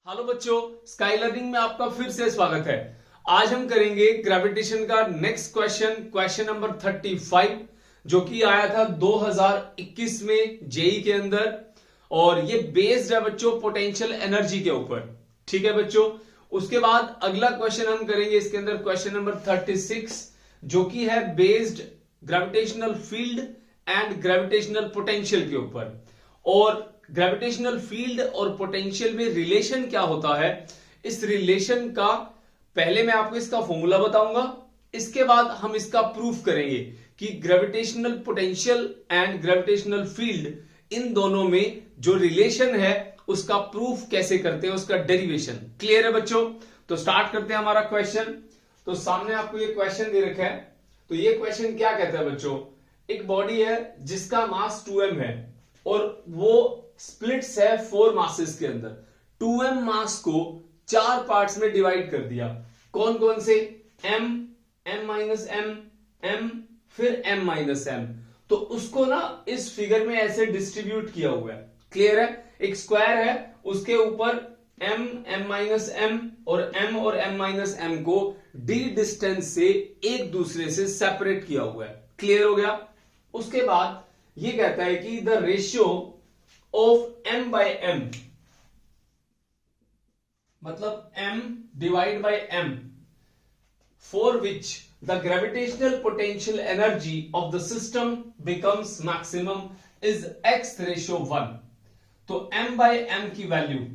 Hello बच्चों, sky learning में आपका फिर से स्वागत है। आज हम करेंगे ग्रेविटेशन का नेक्स्ट क्वेश्चन नंबर 35, जो कि आया था 2021 में जेई के अंदर, और ये बेस्ड है बच्चों पोटेंशियल एनर्जी के ऊपर। ठीक है बच्चों, उसके बाद अगला क्वेश्चन हम करेंगे इसके अंदर क्वेश्चन नंबर 36, जो कि है based gravitational field and gravitational potential के ऊपर। और ग्रेविटेशनल फील्ड और पोटेंशियल में रिलेशन क्या होता है, इस रिलेशन का पहले मैं आपको इसका फॉर्मूला बताऊंगा, इसके बाद हम इसका प्रूफ करेंगे कि gravitational potential and gravitational field इन दोनों में जो रिलेशन है उसका प्रूफ कैसे करते हैं, उसका डेरिवेशन। क्लियर है बच्चों? तो स्टार्ट करते हैं हमारा क्वेश्चन। तो सामने आपको ये क्वेश्चन दे रखा है। तो ये क्वेश्चन क्या कहता है बच्चों, एक बॉडी है जिसका मास 2m है और वो स्प्लिट्स है 4 मासेस के अंदर। 2m मास को 4 पार्ट्स में डिवाइड कर दिया। कौन कौन से? m, m-m, m, फिर m-m। तो उसको ना इस फिगर में ऐसे डिस्ट्रीब्यूट किया हुआ है। क्लियर है? एक स्क्वायर है, उसके ऊपर m, m-m और m को d डिस्टेंस से एक दूसरे से सेपरेट किया हुआ है। क्लियर हो गया? उसके बाद ये कहता है कि the ratio of m by m, मतलब m divide by m, for which the gravitational potential energy of the system becomes maximum is x/1। तो m by m की वैल्यू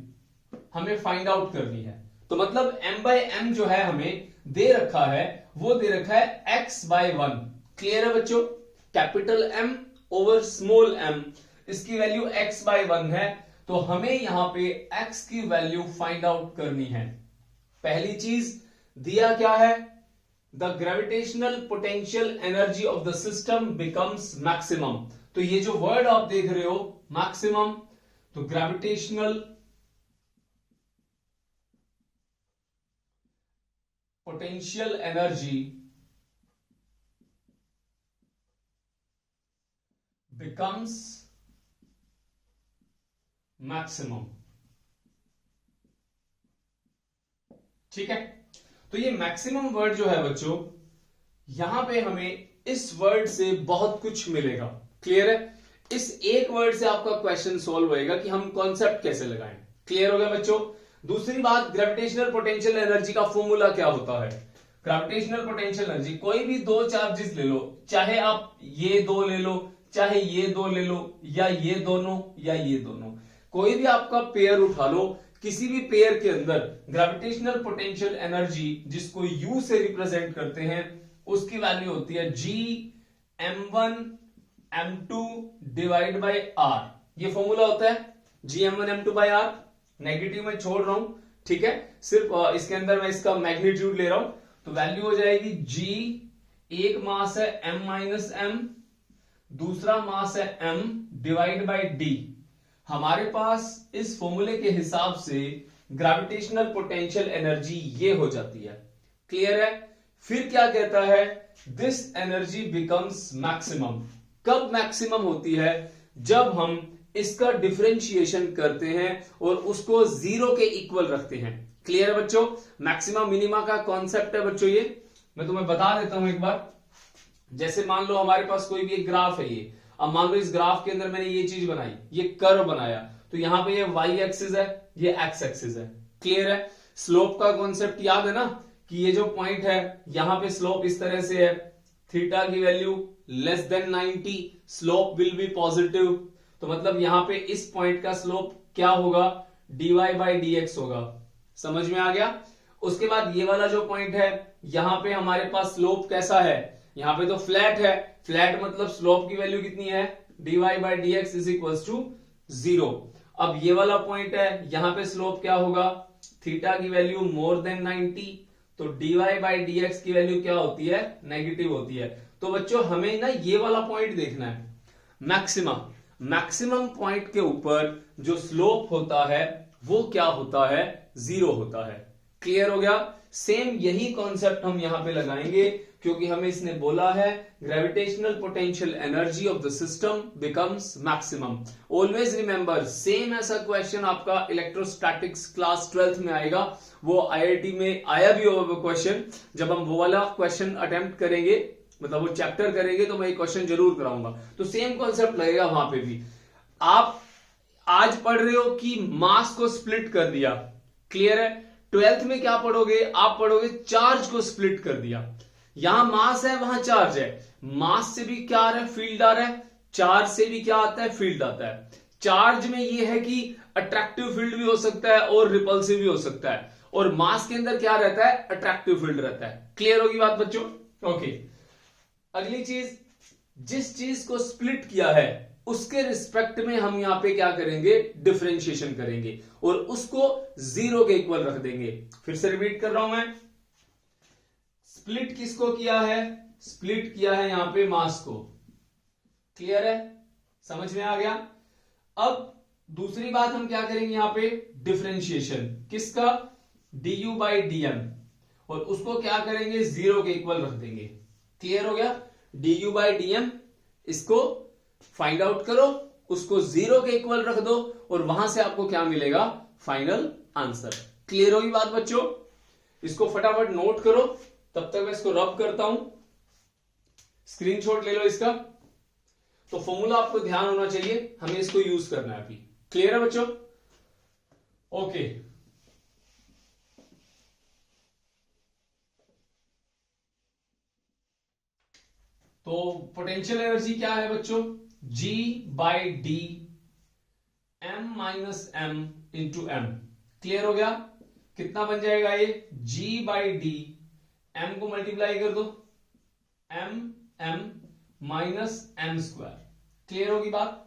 हमें फाइंड आउट करनी है। तो मतलब m by m जो है हमें दे रखा है, वो दे रखा है x/1। क्लियर है बच्चों? Capital M over small m, इसकी वैल्यू x/1 है। तो हमें यहां पे x की वैल्यू फाइंड आउट करनी है। पहली चीज दिया क्या है, the gravitational potential energy of the system becomes maximum. तो ये जो वर्ड आप देख रहे हो मैक्सिमम, तो gravitational potential energy becomes maximum. ठीक है, तो ये मैक्सिमम वर्ड जो है बच्चों, यहां पे हमें इस वर्ड से बहुत कुछ मिलेगा। क्लियर है? इस एक वर्ड से आपका क्वेश्चन सॉल्व होएगा कि हम कॉन्सेप्ट कैसे लगाएं। क्लियर हो गया बच्चों? दूसरी बात, ग्रेविटेशनल पोटेंशियल एनर्जी का फॉर्मूला क्या होता है। ग्रेविटेशनल पोटेंशियल एनर्जी, कोई भी दो चार्जेस ले लो, चाहे आप ये दो ले लो, चाहे ये दो ले लो, या ये दोनों या ये दोनों, कोई भी आपका पेयर उठा लो, किसी भी पेयर के अंदर ग्रेविटेशनल पोटेंशियल एनर्जी जिसको U से रिप्रेजेंट करते हैं, उसकी वैल्यू होती है G m1 m2 divide by R। ये फॉर्मूला होता है G m1 m2 bye R। Negative में छोड़ रहा हूं, ठीक है, सिर्फ इसके अंदर मैं इसका मैग्नीट्यूड ले रहा हूं। तो वैल्यू हो जाएगी G, एक मास है m-m, दूसरा मास है m डिवाइड बाय D। हमारे पास इस फॉर्मूले के हिसाब से ग्रेविटेशनल पोटेंशियल एनर्जी ये हो जाती है। क्लियर है? फिर क्या कहता है, दिस एनर्जी बिकम्स मैक्सिमम। कब मैक्सिमम होती है? जब हम इसका डिफरेंशिएशन करते हैं और उसको 0 के इक्वल रखते हैं। क्लियर है बच्चों? मैक्सिमा मिनिमा का कॉन्सेप्ट है बच्चों ये। मैं तुम्हें बता देता हूं एक बार। जैसे मान लो हमारे पास कोई भी एक ग्राफ है ये, अब मान लो इस ग्राफ के अंदर मैंने ये चीज बनाई, ये कर्व बनाया, तो यहां पे ये y एक्सिस है, ये x एक्सिस है। क्लियर है? स्लोप का कॉन्सेप्ट याद है ना, कि ये जो पॉइंट है यहां पे स्लोप इस तरह से है, थीटा की value less than 90, slope will be positive. तो मतलब यहां पे इस पॉइंट का स्लोप क्या होगा, dy बाई dx होगा। समझ में आ गया? उसके बाद ये वाला जो पॉइंट है, यहां पे हमारे पास स्लोप कैसा है, यहां पे तो फ्लैट है, फ्लैट मतलब स्लोप की वैल्यू कितनी है, dy by dx is equals to 0। अब ये वाला पॉइंट है, यहां पे स्लोप क्या होगा, थीटा की वैल्यू मोर देन 90, तो dy बाई dx की वैल्यू क्या होती है, नेगेटिव होती है। तो बच्चों हमें ना ये वाला पॉइंट देखना है, मैक्सिमम। मैक्सिमम पॉइंट के ऊपर जो स्लोप होता है वो क्या होता है, 0 होता है। क्लियर हो गया। सेम यही कॉन्सेप्ट हम यहां पे लगाएंगे, क्योंकि हमें इसने बोला है gravitational potential energy of the system becomes maximum. Always remember, same ऐसा क्वेश्चन आपका इलेक्ट्रोस्टैटिक्स क्लास 12th में आएगा, वो आईआईटी में आया भी होगा वो क्वेश्चन। जब हम वो वाला क्वेश्चन अटेम्प्ट करेंगे, मतलब वो चैप्टर करेंगे, तो मैं ये क्वेश्चन जरूर कराऊंगा। तो सेम कॉन्सेप्ट लगेगा वहां पे भी। आप आज पढ़ रहे हो कि मास को स्प्लिट कर दिया, क्लियर है। 12th में क्या पढ़ोगे, आप पढ़ोगे चार्ज को स्प्लिट कर दिया। यहां मास है, वहां चार्ज है। मास से भी क्या आ रहा है, फील्ड आ रहा है। चार्ज से भी क्या आता है, फील्ड आता है। चार्ज में यह है कि अट्रैक्टिव फील्ड भी हो सकता है और रिपल्सिव भी हो सकता है, और मास के अंदर क्या रहता है, अट्रैक्टिव फील्ड रहता है। क्लियर होगी बात बच्चों? ओके, अगली चीज, जिस चीज को स्प्लिट किया है उसके रिस्पेक्ट में हम यहां पे क्या करेंगे, डिफरेंशिएशन करेंगे और उसको 0 के इक्वल रख देंगे। फिर से रिपीट कर रहा हूं मैं, स्प्लिट किसको किया है, स्प्लिट किया है यहां पे मास को। क्लियर है, समझ में आ गया। अब दूसरी बात हम क्या करेंगे यहां पे, डिफरेंशिएशन किसका, du बाई dm, और उसको क्या करेंगे, 0 के इक्वल रख देंगे। क्लियर हो गया, du बाई dm, इसको फाइंड आउट करो, उसको 0 के इक्वल रख दो और वहां से आपको क्या मिलेगा, फाइनल आंसर। क्लियर होगी बात बच्चों? इसको फटाफट नोट करो, तब तक मैं इसको रब करता हूं। स्क्रीनशॉट ले लो इसका। तो फॉर्मूला आपको ध्यान होना चाहिए, हमें इसको यूज करना है अभी। क्लियर है बच्चों? ओके, तो पोटेंशियल एनर्जी क्या है बच्चों, G by D M minus M into M. Clear हो गया, कितना बन जाएगा ये, G बाई डी, एम को मल्टीप्लाई कर दो, M M minus M square. Clear होगी बात?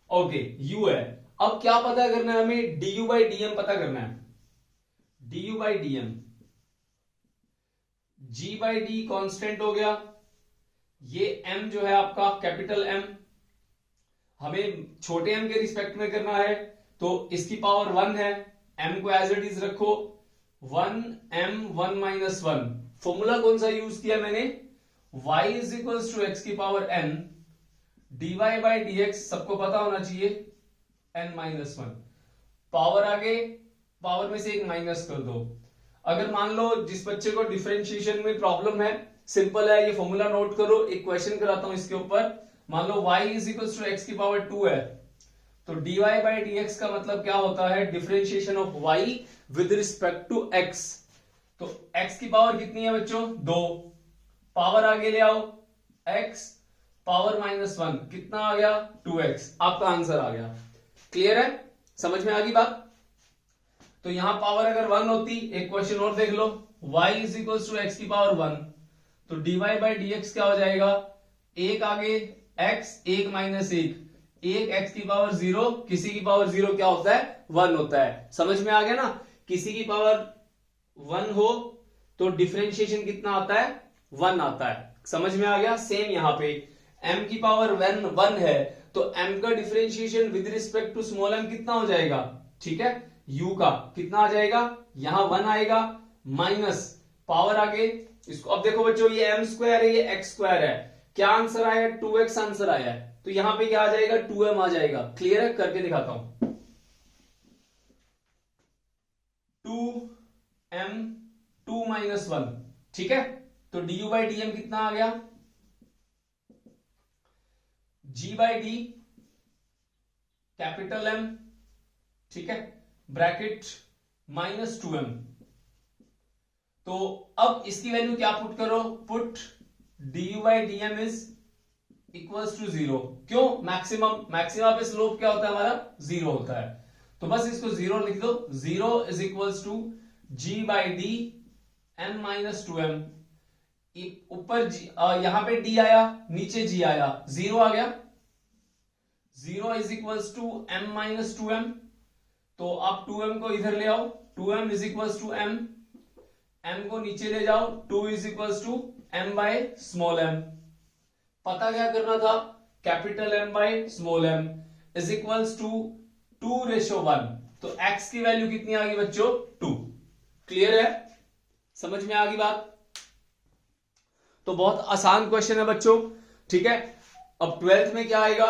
ओके, U है। अब क्या पता करना है हमें, du बाई डी एम पता करना है। du by D M, G by D constant हो गया, ये m जो है आपका कैपिटल M, हमें छोटे m के रिस्पेक्ट में करना है, तो इसकी पावर 1 है, m को एज इट इज रखो, 1m 1 माइनस 1। फॉर्मूला कौन सा यूज किया मैंने, y is equals to x की power n, dy by dx सबको पता होना चाहिए, n माइनस 1। पावर आगे, पावर में से एक माइनस कर दो। अगर मान लो जिस बच्चे को डिफरेंशिएशन में प्रॉब्लम है, सिंपल है, ये फॉर्मूला नोट करो, एक क्वेश्चन कराता हूं इसके ऊपर। मान लो y is equal to x की पावर 2 है, तो dy बाई dx का मतलब क्या होता है, differentiation of y with respect to x। तो x की पावर कितनी है बच्चों, 2, पावर आगे ले आओ, x पावर माइनस 1, कितना आ गया, 2x, आपका आंसर आ गया। क्लियर है, समझ में आ गई बात? तो यहां पावर अगर 1 होती, एक क्वेश्चन और देख लो, y is equal to x की पावर 1, तो dy बाई dx क्या हो जाएगा, एक आगे x, एक माइनस एक x की पावर 0, किसी की पावर 0 क्या होता है, 1 होता है। समझ में आ गया ना, किसी की पावर 1 हो तो डिफरेंशिएशन कितना आता है, 1 आता है। समझ में आ गया? सेम यहां पे m की पावर 1 है, तो m का differentiation with respect to small m कितना हो जाएगा, ठीक है, u का कितना आ जाएगा, यहां 1 आएगा, माइनस पावर आगे, इसको अब देखो बच्चों, ये m स्क्वायर है, ये x स्क्वायर है, क्या आंसर आया, 2x आंसर आया है, तो यहां पे क्या आ जाएगा, 2m आ जाएगा। क्लियर है, करके दिखाता हूं, 2m 2 माइनस 1, ठीक है, तो du बाई dm कितना आ गया, g by D capital M, ठीक है, ब्रैकेट माइनस 2m। तो अब इसकी वैल्यू क्या पुट करो, put du by dm is equals to 0। क्यों, मैक्सिमम, मैक्सिमम पे स्लोप क्या होता है हमारा, 0 होता है, तो बस इसको 0 लिख दो, 0 is equals to g by D m minus 2m, ऊपर यहां पे d आया, नीचे g आया, 0 आ गया, 0 is equals to m minus 2m, तो आप 2m को इधर ले आओ, 2m is equals to m, m को नीचे ले जाओ, 2 is equals to m by small m। पता क्या करना था, capital M by small m is equals to 2:1, तो x की वैल्यू कितनी आ गई बच्चों, 2। क्लियर है, समझ में आ गई बात। तो बहुत आसान क्वेश्चन है बच्चों, ठीक है। अब 12th में क्या आएगा,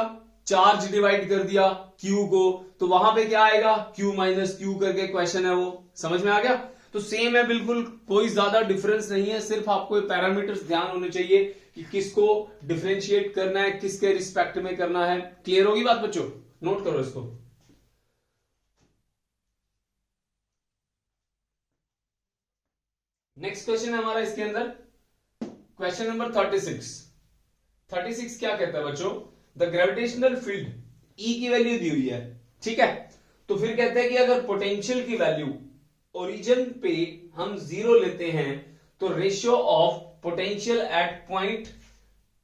चार्ज डिवाइड कर दिया Q को, तो वहां पे क्या आएगा, Q माइनस Q करके क्वेश्चन है, वो समझ में आ गया। तो सेम है बिल्कुल, कोई ज्यादा डिफरेंस नहीं है, सिर्फ आपको पैरामीटर्स ध्यान होने चाहिए कि किसको डिफरेंशिएट करना है, किसके रिस्पेक्ट में करना है। क्लियर होगी बात बच्चों, नोट करो इसको। नेक्स्ट क्वेश्चन है हमारा इसके अंदर, क्वेश्चन नंबर 36 क्या कहता है बच्चों, द ग्रेविटेशनल फील्ड E की वैल्यू दी हुई है, ठीक है। तो फिर कहते हैं कि अगर पोटेंशियल की वैल्यू ओरिजिन पे हम 0 लेते हैं तो ratio of potential at point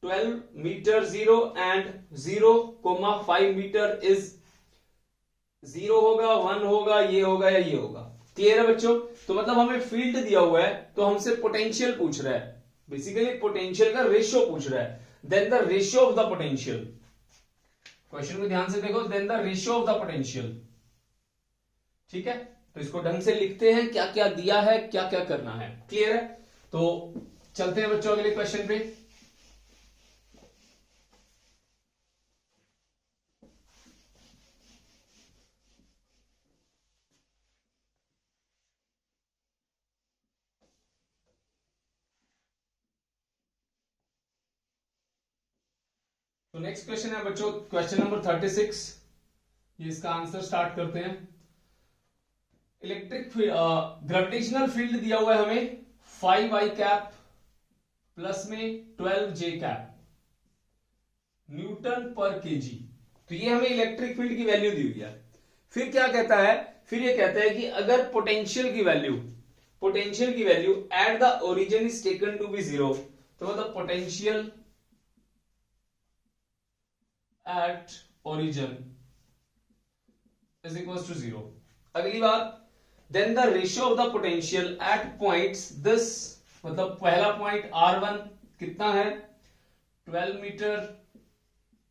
12 metre 0 and 0,5 metre is 0 होगा, 1 होगा, ये होगा या ये होगा। क्लियर है बच्चों। तो मतलब हमें फील्ड दिया हुआ है तो हमसे पोटेंशियल पूछ रहा है, बेसिकली पोटेंशियल का रेशियो पूछ रहा है। Then the ratio of the potential, question को ध्यान से देखो, then the ratio of the potential, ठीक है। तो इसको ढंग से लिखते हैं, क्या क्या दिया है, क्या क्या करना है। क्लियर है। तो चलते हैं बच्चों अगले क्वेश्चन पे। तो नेक्स्ट क्वेश्चन है बच्चों, क्वेश्चन नंबर 36, ये इसका आंसर स्टार्ट करते हैं। इलेक्ट्रिक ग्रेविटेशनल फील्ड दिया हुआ है हमें 5i कैप प्लस में 12j कैप न्यूटन पर केजी। तो ये हमें इलेक्ट्रिक फील्ड की वैल्यू दी हुई है। फिर क्या कहता है, फिर ये कहता है कि अगर पोटेंशियल की value at the origin is taken to be 0, तो मतलब potential at origin is equal to 0। अगली बात, then the ratio of the potential at points this, मतलब पहला पॉइंट R1 कितना है 12 metre,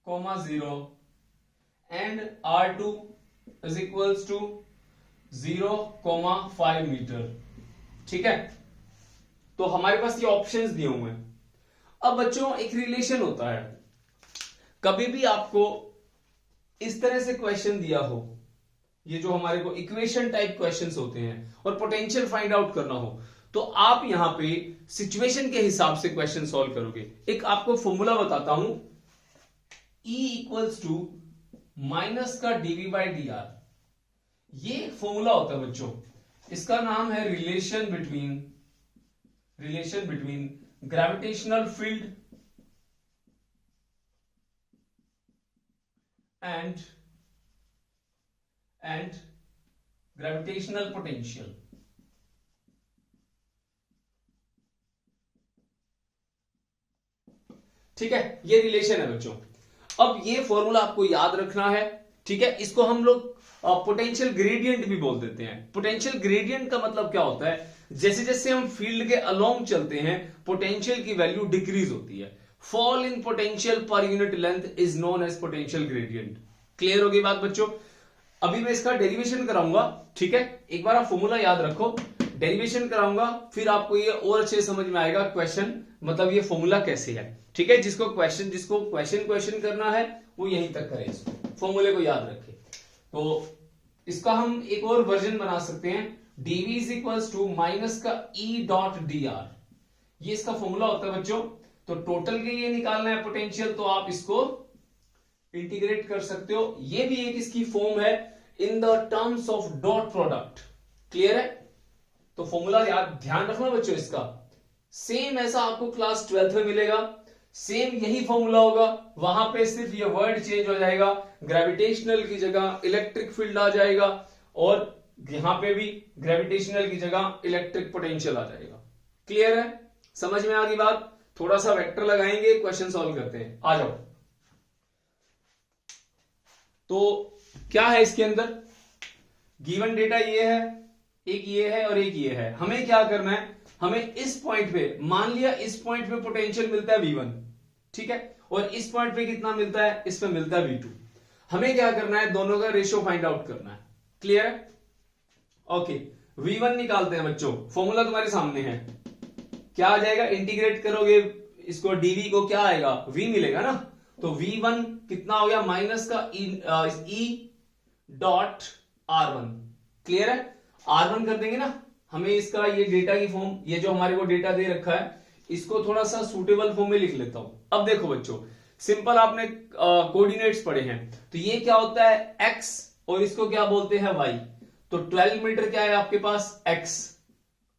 0 and R2 is equals to 0,5 metre, ठीक है। तो हमारे पास ये ऑप्शंस दिए हुए हैं। अब बच्चों एक रिलेशन होता है, कभी भी आपको इस तरह से क्वेश्चन दिया हो, ये जो हमारे को इक्वेशन टाइप क्वेश्चंस होते हैं और पोटेंशियल फाइंड आउट करना हो, तो आप यहां पे सिचुएशन के हिसाब से क्वेश्चन सॉल्व करोगे। एक आपको फॉर्मूला बताता हूं, E इक्वल्स टू माइनस का dv बाई dr, ये एक फॉर्मूला होता है बच्चों, इसका नाम है relation between gravitational field and gravitational potential. ठीक है, ये रिलेशन है बच्चों। अब ये फॉर्मूला आपको याद रखना है, ठीक है। इसको हम लोग पोटेंशियल ग्रेडियंट भी बोल देते हैं। पोटेंशियल ग्रेडियंट का मतलब क्या होता है, जैसे जैसे हम फील्ड के अलोंग चलते हैं पोटेंशियल की वैल्यू डिक्रीज होती है। Fall in potential per unit length is known as potential gradient. Clear होगी बात बच्चों। अभी मैं इसका डेरिवेशन कराऊंगा, ठीक है। एक बार आप फॉर्मूला याद रखो, डेरिवेशन कराऊंगा, फिर आपको ये और अच्छे समझ में आएगा क्वेश्चन, मतलब ये फॉर्मूला कैसे है, ठीक है। जिसको क्वेश्चन करना है वो यहीं तक करे, इसको फॉर्मूले को याद रखे। तो इसका हम एक और वर्जन बना सकते हैं, dv is equals to minus का E डॉट dr, ये इसका फॉर्मूला होता है बच्चों। तो टोटल के लिए निकालना है पोटेंशियल, तो आप इसको इंटीग्रेट कर सकते हो। ये भी एक इसकी फॉर्म है in the terms of dot product. Clear है। तो फॉर्मूला याद ध्यान रखना बच्चों, इसका सेम ऐसा आपको क्लास 12th में मिलेगा, सेम यही फॉर्मूला होगा। वहां पे सिर्फ ये वर्ड चेंज हो जाएगा, ग्रेविटेशनल की जगह इलेक्ट्रिक फील्ड आ जाएगा, और यहां पे भी ग्रेविटेशनल की जगह इलेक्ट्रिक पोटेंशियल आ जाएगा। क्लियर है, समझ में आ गई बात। थोड़ा सा वेक्टर लगाएंगे, क्वेश्चन सॉल्व करते हैं, आ जाओ। तो क्या है इसके अंदर, गिवन डेटा ये है, एक ये है और एक ये है। हमें क्या करना है, हमें इस पॉइंट पे, मान लिया इस पॉइंट पे पोटेंशियल मिलता है V1, ठीक है, और इस पॉइंट पे कितना मिलता है, इस पे मिलता है V2। हमें क्या करना है, दोनों का रेशियो फाइंड आउट करना है। क्लियर है, ओके। V1 निकालते हैं बच्चों, फॉर्मूला तुम्हारे सामने है, क्या आ जाएगा, इंटीग्रेट करोगे इसको dv को, क्या आएगा, v मिलेगा ना, तो v1 कितना हो गया, माइनस का e डॉट r1, क्लियर है, r1 कर देंगे ना, हमें इसका ये डेटा की फॉर्म, ये जो हमारे को डेटा दे रखा है, इसको थोड़ा सा सूटेबल फॉर्म में लिख लेता हूं। अब देखो बच्चों, सिंपल आपने कोऑर्डिनेट्स पढ़े हैं, तो ये क्या होता है x और इसको क्या बोलते हैं y, तो 12 मीटर क्या है आपके पास, x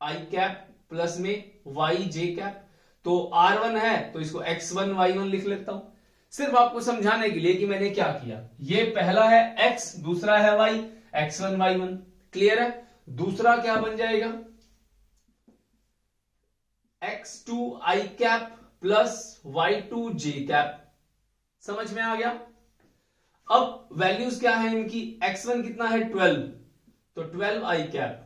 i कैप प्लस में y j कैप, तो r1 है तो इसको x1 y1 लिख लेता हूं, सिर्फ आपको समझाने के लिए कि मैंने क्या किया। ये पहला है x, दूसरा है y, x1 y1, क्लियर है। दूसरा क्या बन जाएगा, x2 i cap plus y2 j cap, समझ में आ गया। अब वैल्यूज क्या है इनकी, x1 कितना है 12, तो 12 i कैप,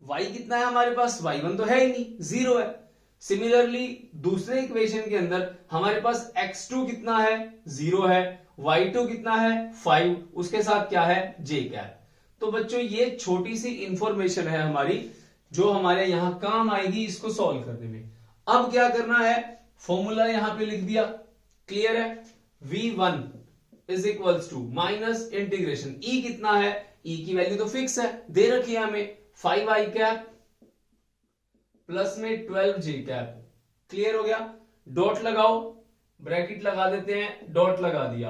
y कितना है हमारे पास, y1 तो है ही नहीं, 0 है। सिमिलरली दूसरे इक्वेशन के अंदर हमारे पास x2 कितना है, 0 है, y2 कितना है 5, उसके साथ क्या है j कैप। तो बच्चों ये छोटी सी इंफॉर्मेशन है हमारी, जो हमारे यहां काम आएगी इसको सॉल्व करने में। अब क्या करना है, फॉर्मूला यहां पे लिख दिया, क्लियर है, v1 is equals to minus integration, e कितना है, e की वैल्यू तो फिक्स है, दे रखी है हमें 5i कैप प्लस में 12j कैप, क्लियर हो गया। डॉट लगाओ, ब्रैकेट लगा देते हैं, डॉट लगा दिया,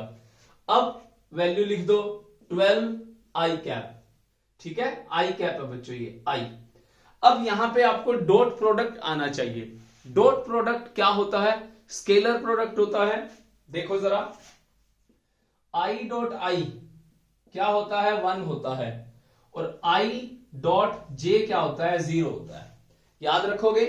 अब वैल्यू लिख दो 12i कैप, ठीक है, i कैप है बच्चों ये i। अब यहां पे आपको डॉट प्रोडक्ट आना चाहिए। डॉट प्रोडक्ट क्या होता है, स्केलर प्रोडक्ट होता है। देखो जरा, i डॉट i क्या होता है, 1 होता है, और i डॉट j क्या होता है, 0 होता है। याद रखोगे,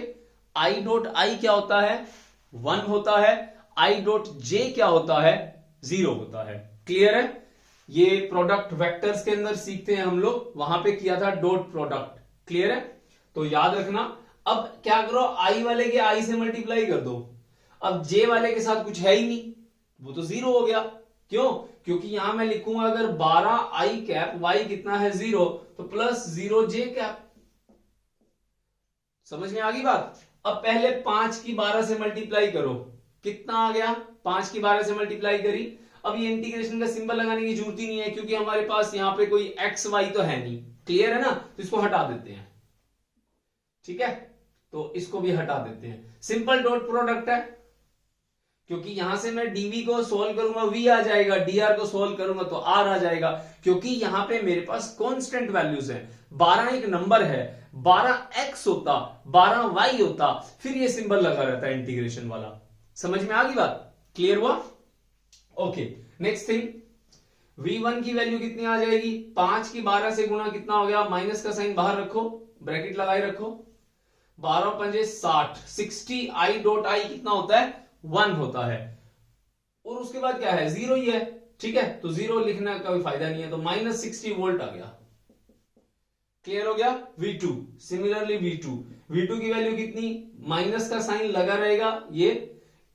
i डॉट i क्या होता है, 1 होता है, i डॉट j क्या होता है, 0 होता है, क्लियर है। ये प्रोडक्ट वेक्टर्स के अंदर सीखते हैं हम लोग, वहां पे किया था डॉट प्रोडक्ट, क्लियर है, तो याद रखना। अब क्या करो, i वाले के i से मल्टीप्लाई कर दो, अब j वाले के साथ कुछ है ही नहीं, वो तो 0 हो गया, क्यों, क्योंकि यहां मैं लिखूंगा अगर 12 i कैप, y कितना है 0, तो प्लस 0 j कैप, समझ में आ गई बात। अब पहले 5 की 12 से मल्टीप्लाई करो, कितना आ गया, 5 की 12 से मल्टीप्लाई करी। अब ये इंटीग्रेशन का सिंबल लगाने की जरूरत ही नहीं है, क्योंकि हमारे पास यहाँ पे कोई एक्स वाई तो है नहीं, क्लियर है ना, तो इसको हटा देते हैं, ठीक है, तो इसको भी हटा देते हैं। सिंपल डॉट प्रोडक्ट है, क्योंकि यहां से मैं dv को सोल्व करूंगा v आ जाएगा, dr को सोल्व करूंगा तो r आ जाएगा, क्योंकि यहां पे मेरे पास कांस्टेंट वैल्यूज है। 12 एक नंबर है, 12x होता, 12y होता, फिर ये सिंबल लगा रहता है इंटीग्रेशन वाला, समझ में आ गई बात, क्लियर हुआ। ओके, नेक्स्ट थिंग, v1 की वैल्यू कितनी आ जाएगी, 5 की 12 से गुणा कितना हो गया, माइनस का साइन बाहर रखो, ब्रैकेट लगाए रखो, 12 पंजे 60, 60 i डॉट i कितना होता है, 1 होता है, और उसके बाद क्या है, 0 ही है, ठीक है, तो 0 लिखने का कोई फायदा नहीं है, तो माइनस 60 वोल्ट आ गया, क्लियर हो गया। v2 सिमिलरली v2 की वैल्यू कितनी, माइनस का साइन लगा रहेगा, ये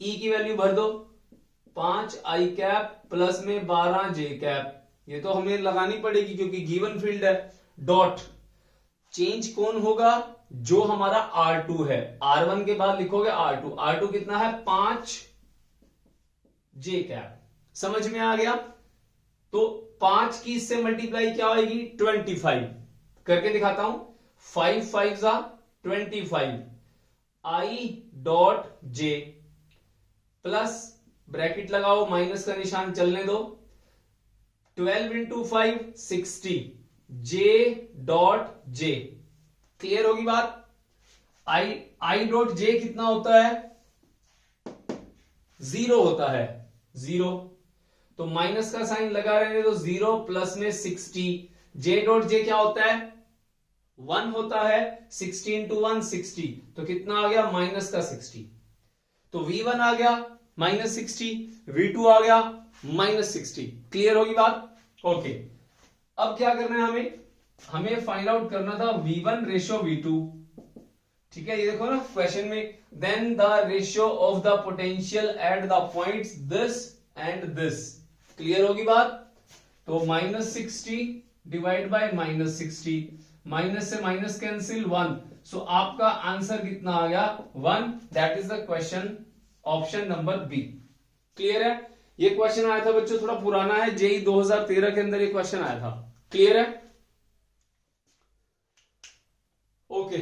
e की वैल्यू भर दो, 5 i कैप प्लस में 12 j कैप, ये तो हमें लगानी पड़ेगी क्योंकि गिवन फील्ड है। डॉट चेंज कौन होगा, जो हमारा R2 है, R1 के बाद लिखोगे R2 कितना है 5 j कैप, समझ में आ गया। तो 5 की इससे मल्टीप्लाई क्या होगी, 25, करके दिखाता हूं, 5 5 25 i dot j plus bracket लगाओ, माइनस का निशान चलने दो, 12 into 5 60 j dot j, clear होगी बात। i डॉट j कितना होता है, 0 होता है, 0, तो माइनस का साइन लगा रहने दो, 0 प्लस में 60, j डॉट j क्या होता है, 1 होता है, 60 इंटू 1 60, तो कितना आ गया, माइनस का 60, तो v1 आ गया माइनस 60, v2 आ गया माइनस 60, क्लियर होगी बात। ओके, अब क्या करना है हमें फाइंड आउट करना था v1 रेशियो v2, ठीक है, ये देखो ना क्वेश्चन में, then the ratio of the potential at the points this and this, clear होगी बात। तो minus 60 divide by minus 60, minus से माइनस कैंसिल 1, सो आपका आंसर कितना आ गया 1, that is the question option number B. Clear है? ये क्वेश्चन आया था बच्चों, थोड़ा पुराना है, जेई 2013 के अंदर ये क्वेश्चन आया था। क्लियर है? ओके,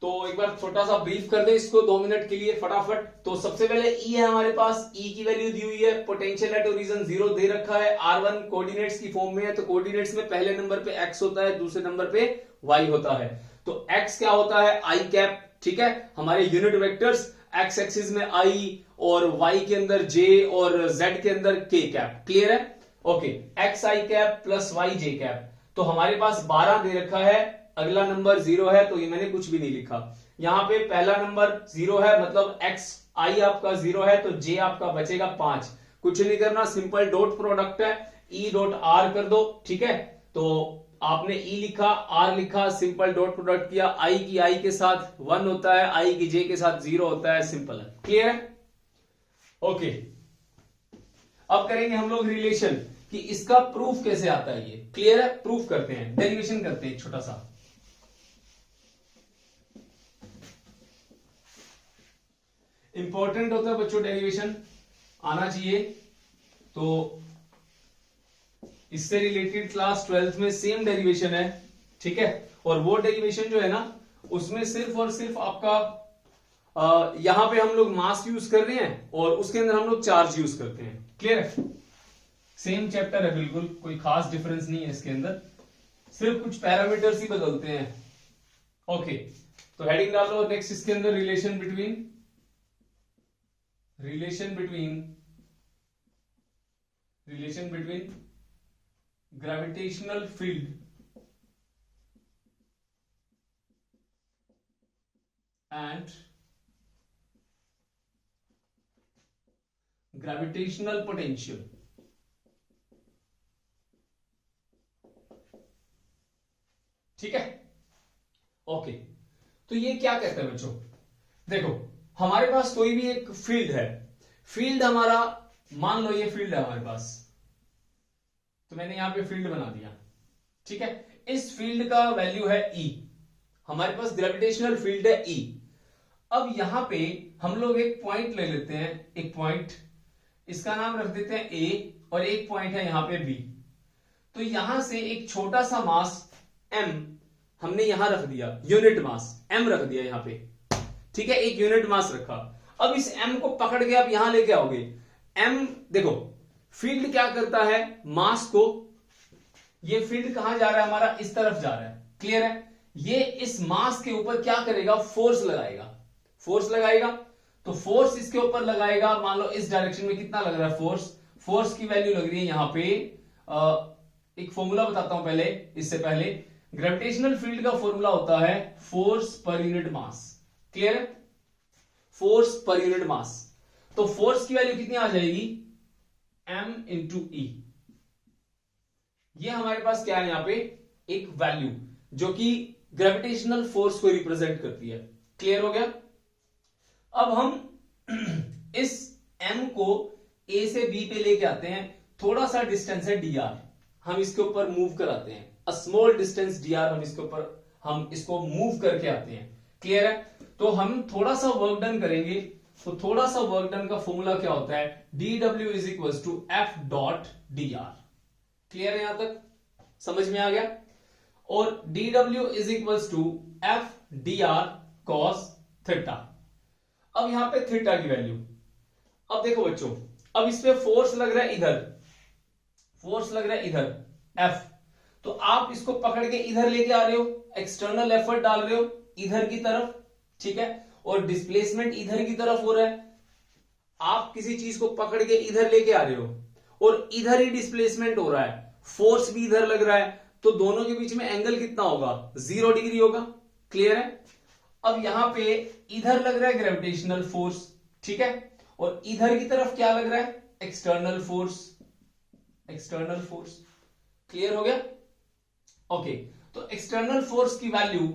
तो एक बार छोटा सा ब्रीफ कर दे इसको 2 मिनट के लिए फटाफट। तो सबसे पहले ई है हमारे पास, ई की वैल्यू दी हुई है, पोटेंशियल एट ओरिजिन 0 दे रखा है, R1 कोऑर्डिनेट्स की फॉर्म में है, तो कोऑर्डिनेट्स में पहले नंबर पे x होता है, दूसरे नंबर पे y होता है। तो x क्या होता है i कैप, ठीक है, हमारे यूनिट वेक्टर्स, x एक्सिस में i और y के अंदर j और z के अंदर k कैप। क्लियर है? Okay, x i cap plus y j cap. तो हमारे पास 12 दे रखा है, अगला नंबर 0 है, तो ये मैंने कुछ भी नहीं लिखा। यहां पे पहला नंबर 0 है, मतलब x i आपका 0 है, तो j आपका बचेगा 5। कुछ नहीं करना, सिंपल डॉट प्रोडक्ट है, e डॉट r कर दो, ठीक है। तो आपने e लिखा, r लिखा, सिंपल डॉट प्रोडक्ट किया, i की i के साथ 1 होता है, i की j के साथ 0 होता है, सिंपल है। क्लियर है? ओके, अब करेंगे हम लोग रिलेशन कि इसका प्रूफ कैसे आता है। ये क्लियर है? प्रूफ करते हैं, डेरिवेशन करते हैं, छोटा सा। इंपॉर्टेंट होता है बच्चों, डेरिवेशन आना चाहिए। तो इससे रिलेटेड क्लास 12th में सेम डेरिवेशन है, ठीक है। और वो डेरिवेशन जो है ना, उसमें सिर्फ और सिर्फ आपका यहां पे हम लोग मास यूज कर रहे हैं और उसके अंदर हम लोग चार्ज यूज करते हैं। क्लियर है? सेम चैप्टर है बिल्कुल, कोई खास डिफरेंस नहीं है इसके अंदर, सिर्फ कुछ पैरामीटर्स ही बदलते हैं। ओके, तो हेडिंग डालो नेक्स्ट इसके अंदर, relation between gravitational field and gravitational potential। ठीक है? ओके, तो ये क्या कहते हैं बच्चों, देखो हमारे पास कोई भी एक फील्ड है, फील्ड हमारा, मान लो ये फील्ड है हमारे पास, तो मैंने यहां पे फील्ड बना दिया, ठीक है। इस फील्ड का वैल्यू है E, हमारे पास ग्रेविटेशनल फील्ड है E। अब यहां पे हम लोग एक पॉइंट ले लेते हैं, एक पॉइंट, इसका नाम रख देते हैं A, और एक पॉइंट है यहां पे B। तो यहां से एक छोटा सा मास M हमने यहां रख दिया, यूनिट मास M रख दिया यहां पे, ठीक है, एक यूनिट मास रखा। अब इस M को पकड़ के आप यहां लेके आओगे, M देखो फील्ड क्या करता है, मास को, ये फील्ड कहां जा रहा है हमारा, इस तरफ जा रहा है। क्लियर है? ये इस मास के ऊपर क्या करेगा, फोर्स लगाएगा, फोर्स लगाएगा। तो फोर्स इसके ऊपर लगाएगा, मान लो इस डायरेक्शन में कितना लग रहा है फोर्स, फोर्स की वैल्यू लग रही है यहां पे, एक फॉर्मूला बताता हूं पहले, इससे पहले ग्रेविटेशनल फील्ड का फॉर्मूला होता है force per unit mass. Clear है? Force per unit mass. तो फोर्स की वैल्यू कितनी आ जाएगी, m इंटू ई। ये हमारे पास क्या है यहां पे, एक वैल्यू जो कि ग्रेविटेशनल फोर्स को रिप्रेजेंट करती है। क्लियर हो गया? अब हम इस m को a से b पे लेके आते हैं, थोड़ा सा डिस्टेंस है dr, हम इसके ऊपर मूव कराते हैं, अ स्मॉल डिस्टेंस dr, हम इसके ऊपर, हम इसको मूव करके आते हैं। क्लियर है? तो हम थोड़ा सा वर्क डन करेंगे, तो थोड़ा सा वर्क डन का फॉर्मूला क्या होता है, dw is equal to F dot dr। Clear है? यहां तक समझ में आ गया? और dw is equal to F dr cos theta. अब यहां पे थीटा की वैल्यू, अब देखो बच्चों, अब इस पे फोर्स लग रहा है इधर, फोर्स लग रहा है इधर F, तो आप इसको पकड़ के इधर लेके आ रहे हो, एक्सटर्नल एफर्ट डाल रहे हो इधर की तरफ, ठीक है, और डिस्प्लेसमेंट इधर की तरफ हो रहा है। आप किसी चीज को पकड़ के इधर लेके आ रहे हो और इधर ही डिस्प्लेसमेंट हो रहा है, फोर्स भी इधर लग रहा है, तो दोनों के बीच में एंगल कितना होगा, 0 डिग्री होगा। क्लियर है? अब यहां पे इधर लग रहा है ग्रेविटेशनल फोर्स, ठीक है, और इधर की तरफ क्या लग रहा है, external force, external force. Clear हो गया? ओके, तो एक्सटर्नल फोर्स की वैल्यू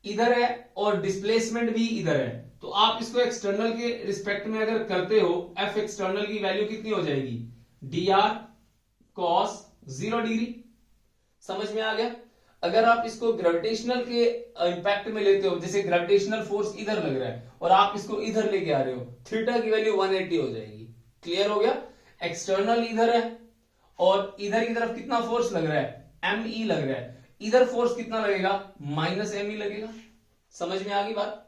इधर है और डिस्प्लेसमेंट भी इधर है, तो आप इसको एक्सटर्नल के रिस्पेक्ट में अगर करते हो, एफ एक्सटर्नल की वैल्यू कितनी हो जाएगी, डी आर कॉस 0 डिग्री। समझ में आ गया? अगर आप इसको ग्रेविटेशनल के इंपैक्ट में लेते हो, जैसे ग्रेविटेशनल फोर्स इधर लग रहा है और आप इसको इधर लेके आ रहे हो, थीटा की वैल्यू 180 हो जाएगी। क्लियर हो गया? एक्सटर्नल इधर है और इधर की तरफ कितना फोर्स लग रहा है, ME लग रहा है, इधर फोर्स कितना लगेगा, -ME लगेगा। समझ में आ गई बात?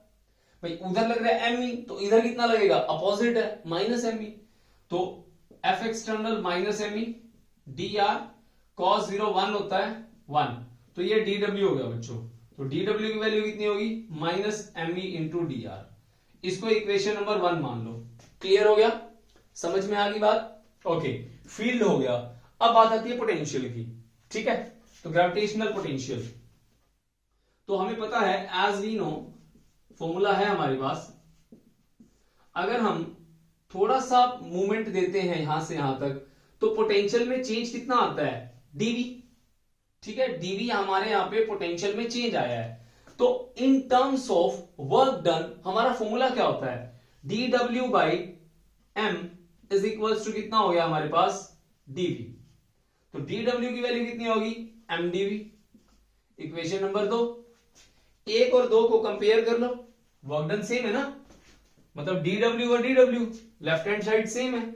भाई उधर लग रहा है ME, तो इधर कितना लगेगा, अपोजिट है, -ME। तो F external -ME, dr cos 0 1 होता है 1, तो ये dw हो गया बच्चों। तो dw की वैल्यू कितनी होगी, -ME इंटू dr। इसको इक्वेशन नंबर 1 मान लो। क्लियर हो गया? समझ में आ गई बात? ओके, फील्ड हो गया। अब बात आती है पोटेंशियल की। ठीक है, तो ग्रेविटेशनल पोटेंशियल तो हमें पता है, एज वी नो, फॉर्मूला है हमारे पास। अगर हम थोड़ा सा मूवमेंट देते हैं यहां से यहां तक, तो पोटेंशियल में चेंज कितना आता है, डीवी। ठीक है, डीवी हमारे यहां पे पोटेंशियल में चेंज आया है। तो in terms of work done हमारा फॉर्मूला क्या होता है, dw by m is equals to कितना हो गया हमारे पास, dv। तो dw की वैल्यू कितनी होगी, mdv। इक्वेशन नंबर 2, 1 और 2 को कंपेयर कर लो, वर्क डन सेम है ना, मतलब dw और dw left hand side same है।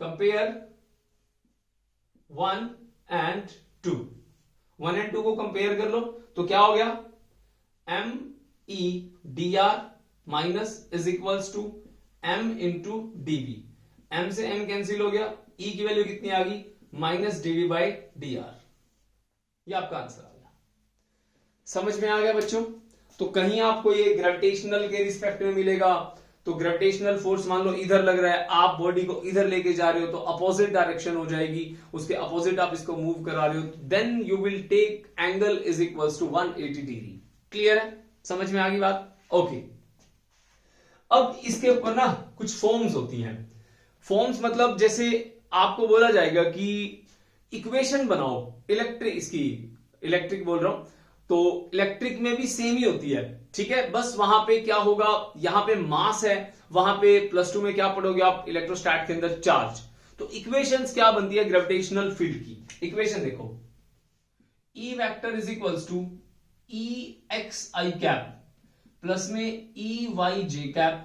कंपेयर 1 एंड 2, 1 एंड 2 को कंपेयर कर लो, तो क्या हो गया, ME dr minus is equals to m into dv। m से m कैंसिल हो गया, E की वैल्यू कितनी आ गई, -dv बाई dr। ये आपका आंसर आ गया। समझ में आ गया बच्चों? तो कहीं आपको ये ग्रेविटेशनल के रिस्पेक्ट में मिलेगा, तो ग्रेविटेशनल फोर्स मान लो इधर लग रहा है, आप बॉडी को इधर लेके जा रहे हो, तो अपोजिट डायरेक्शन हो जाएगी, उसके अपोजिट आप इसको मूव करा रहे हो, then you will take angle is equals to 180 degree. Clear है? समझ में आ गई बात? ओके। अब इसके ऊपर ना कुछ फॉर्म्स होती हैं। फॉर्म्स मतलब जैसे आपको बोला जाएगा कि इक्वेशन बनाओ, इलेक्ट्रिक बोल रहा हूं, तो इलेक्ट्रिक में भी सेम ही होती है। ठीक है, बस वहां पे क्या होगा, यहां पे मास है, वहां पे +2 में क्या पढ़ोगे आप, इलेक्ट्रोस्टैट के अंदर चार्ज। तो इक्वेशंस क्या बनती है ग्रेविटेशनल फील्ड की, इक्वेशन देखो, E vector is equals to EXI cap plus में EYJ कैप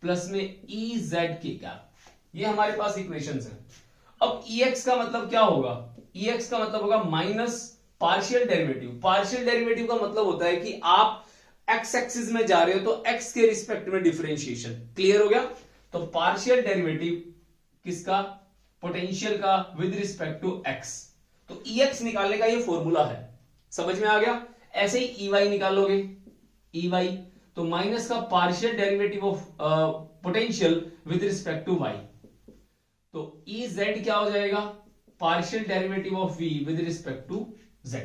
प्लस में EZK कैप। ये हमारे पास इक्वेशंस हैं। अब EX का मतलब क्या होगा, EX का मतलब होगा minus partial derivative. Partial derivative का मतलब होता है कि आप x एक्सिस में जा रहे हो तो x के रिस्पेक्ट में डिफरेंशिएशन। क्लियर हो गया? तो पार्शियल डेरिवेटिव किसका, पोटेंशियल का विद रिस्पेक्ट टू x। तो EX निकालने का ये फॉर्मूला है। समझ में आ गया? ऐसे ही EY निकालोगे, EY तो माइनस का partial derivative of potential with respect to y। तो EZ क्या हो जाएगा, partial derivative of v with respect to z।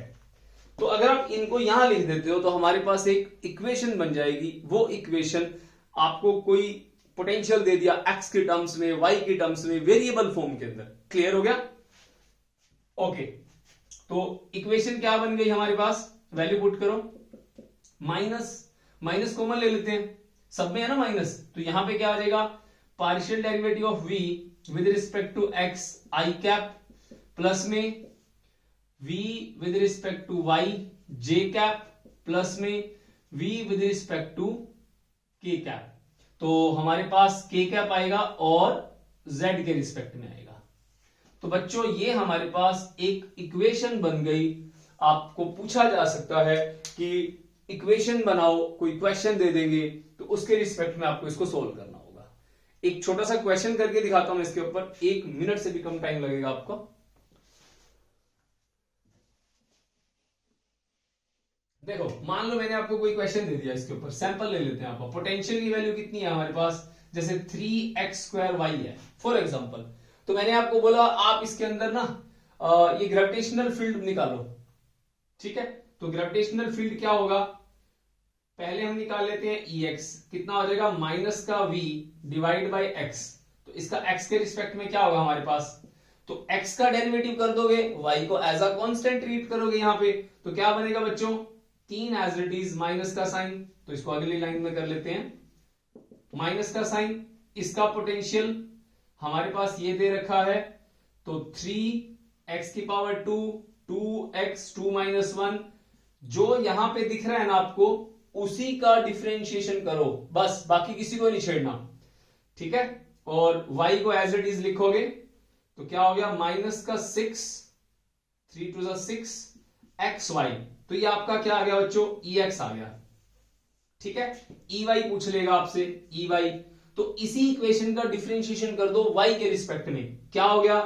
तो अगर आप इनको यहां लिख देते हो तो हमारे पास एक इक्वेशन बन जाएगी। वो इक्वेशन आपको कोई पोटेंशियल दे दिया x के टर्म्स में, y के टर्म्स में, वेरिएबल फॉर्म के अंदर। क्लियर हो गया? ओके, तो इक्वेशन क्या बन गई हमारे पास, वैल्यू पुट करो, माइनस कॉमन ले लेते हैं, सब में है ना माइनस, तो यहां पे क्या आ जाएगा, partial derivative of v with respect to x i cap plus में v with respect to y j cap plus में v with respect to k cap. तो हमारे पास k कैप आएगा और z के रिस्पेक्ट में आएगा। तो बच्चों ये हमारे पास एक इक्वेशन बन गई। आपको पूछा जा सकता है कि इक्वेशन बनाओ, कोई क्वेश्चन दे देंगे तो उसके रिस्पेक्ट में आपको इसको सोल्व करना होगा। एक छोटा सा क्वेश्चन करके दिखाता हूं इसके ऊपर, 1 मिनट से भी कम टाइम लगेगा आपको। देखो, मान लो मैंने आपको कोई क्वेश्चन दे दिया, इसके ऊपर सैंपल ले लेते हैं। आपको पोटेंशियल की वैल्यू कितनी है हमारे पास, जैसे 3x² y है फॉर एग्जांपल। तो मैंने आपको बोला आप इसके अंदर ना ये ग्रेविटेशनल फील्ड निकालो। ठीक है, तो ग्रेविटेशनल फील्ड क्या होगा, पहले हम निकाल लेते हैं EX, कितना हो जाएगा, माइनस का v डिवाइड बाई x। तो इसका x के रिस्पेक्ट में क्या होगा हमारे पास, तो x का डेरिवेटिव कर दोगे, y को एज अ कांस्टेंट ट्रीट करोगे यहां पे, तो क्या बनेगा बच्चों, 3 एज इट इज, माइनस का साइन, तो इसको अगली लाइन में कर लेते हैं, माइनस का साइन, इसका पोटेंशियल हमारे पास ये दे रखा है, तो 3x की पावर 2 2x 2 माइनस 1 जो यहां पे दिख रहा है ना आपको, उसी का डिफरेंशिएशन करो बस, बाकी किसी को नहीं छेड़ना, ठीक है। और y को एज इट इज लिखोगे तो क्या हो गया, माइनस का 6, 3 टू 6 एक्स वाई, तो ये आपका क्या आ गया बच्चों, ex आ गया, ठीक है। ey पूछ लेगा आपसे, ey, तो इसी इक्वेशन का डिफरेंशिएशन कर दो y के रिस्पेक्ट में, क्या हो गया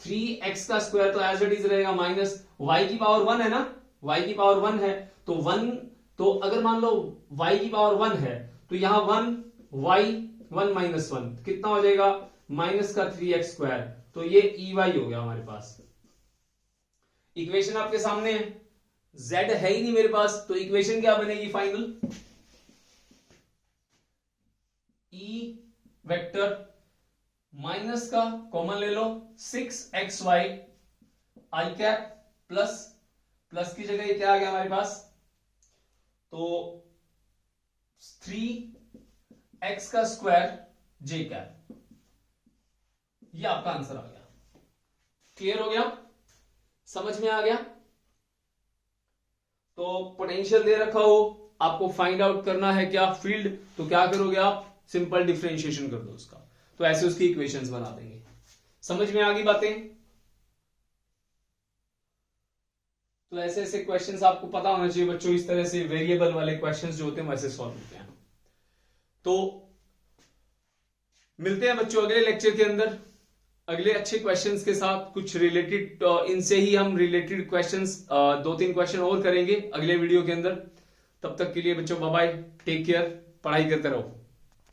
3x का स्क्वायर तो एज इट इज रहेगा माइनस y की पावर 1 है ना, y की पावर 1 है तो 1, तो अगर मान लो y की पावर 1 है तो यहां 1 y 1 माइनस 1 कितना हो जाएगा, माइनस का 3x स्क्वायर, तो ये ey हो गया हमारे पास। इक्वेशन आपके सामने है, z है ही नहीं मेरे पास, तो इक्वेशन क्या बनेगी फाइनल, e वेक्टर माइनस का कॉमन ले लो 6xy i cap plus, plus की जगह ये क्या आ गया हमारे पास, तो 3x का स्क्वायर j कैप, ये आपका आंसर आ गया। क्लियर हो गया, समझ में आ गया। तो पोटेंशियल दे रखा हो, आपको फाइंड आउट करना है क्या फील्ड, तो क्या करोगे आप, सिंपल डिफरेंशिएशन कर दो उसका, तो ऐसे उसकी इक्वेशंस बना देंगे। समझ में आ गई बातें, तो ऐसे ऐसे क्वेश्चंस आपको पता होना चाहिए बच्चों, इस तरह से वेरिएबल वाले क्वेश्चंस जो होते हैं वैसे सॉल्व होते हैं। तो मिलते हैं बच्चों अगले लेक्चर के अंदर अगले अच्छे क्वेश्चंस के साथ, कुछ रिलेटेड, इनसे ही हम रिलेटेड क्वेश्चंस 2-3 क्वेश्चन और करेंगे अगले वीडियो के अंदर। तब तक के लिए बच्चों बाय बाय, टेक केयर, पढ़ाई करते रहो।